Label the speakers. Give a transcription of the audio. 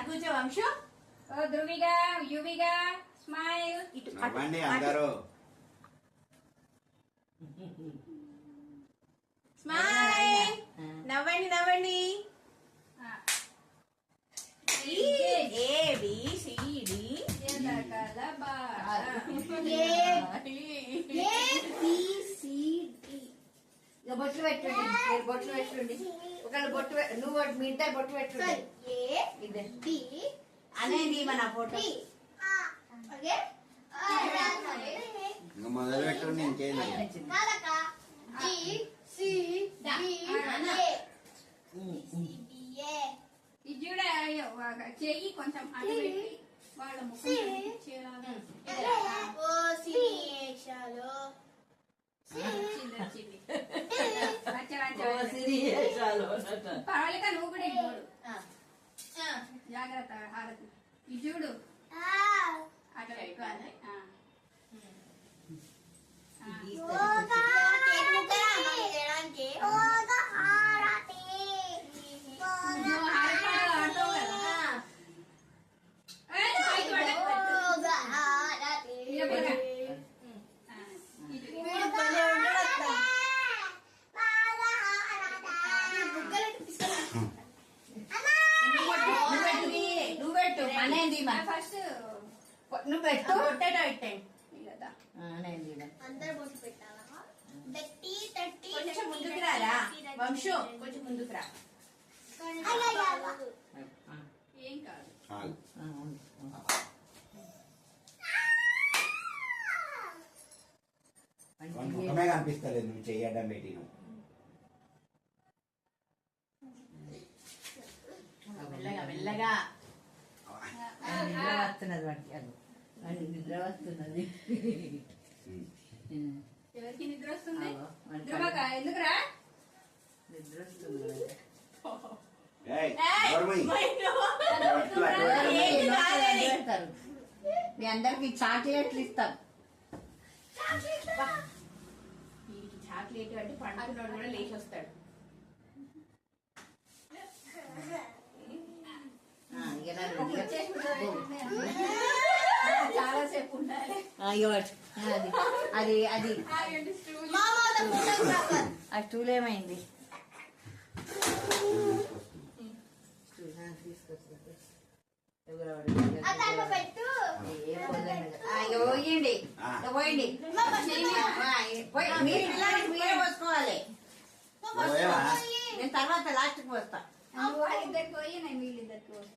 Speaker 1: కూర్చో వంశు.
Speaker 2: ధృవిగా యువిగా స్మైల్.
Speaker 1: ఇటు
Speaker 3: నవ్వండి అందరూ.
Speaker 1: స్మైల్. నవ్వండి నవ్వండి. ఏబిసిడి
Speaker 4: బొట్లు పెట్టండి, బొట్లు పెట్టండి. ఒకళ్ళు బొట్టు నువ్వు మీ ఇద్దరు బొట్టు పెట్టండి.
Speaker 1: అనేది మన ఫోటో
Speaker 3: ఇంకా మొదలు పెట్టండి. ఇంకేం
Speaker 2: ఇది చూడ చెయ్యి కొంచెం అటు పెట్టి వాళ్ళ ముఖం పర్వాలేక నువ్వు కూడా ఇవ్వడు. జాగ్రత్త హారతి. ఇది చూడు అటు వైపు అదే.
Speaker 1: నువ్వు పెట్టు అనేది
Speaker 2: ఫస్ట్
Speaker 1: నువ్వు పెట్టు. పొట్టేటో పెట్టండి.
Speaker 4: అందరు బొట్టు పెట్టాలా?
Speaker 1: కొంచెం ముందుకు రారా వంశు, కొంచెం ముందుకు రా.
Speaker 2: ఏం కాదు.
Speaker 3: ముఖమే కనిపిస్తలేదు నువ్వు చెయ్యడం పెట్టి.
Speaker 1: మెల్లగా మెల్లగా.
Speaker 4: నిద్ర వస్తున్నది వాడికి, అది నిద్ర వస్తున్నది.
Speaker 2: ఎవరికి నిద్ర వస్తుంది? ధ్రువక ఎందుకురా
Speaker 4: నిద్ర వస్తున్నది. మీ అందరికి చాక్లెట్లు ఇస్తాం.
Speaker 1: వీడికి చాక్లెట్ అంటే పండుకున్నాడు కూడా లేచి వస్తాడు. చాలా సేపు ఉండాలి.
Speaker 4: అది అది ఆ స్టూల్ ఏమైంది? పోయండి పోయండి. మీరు మీరే పోసుకోవాలి. నేను తర్వాత లాస్ట్కి పోస్తా.
Speaker 2: వాళ్ళిద్దరికి పోయి నేను వీళ్ళిద్దరికి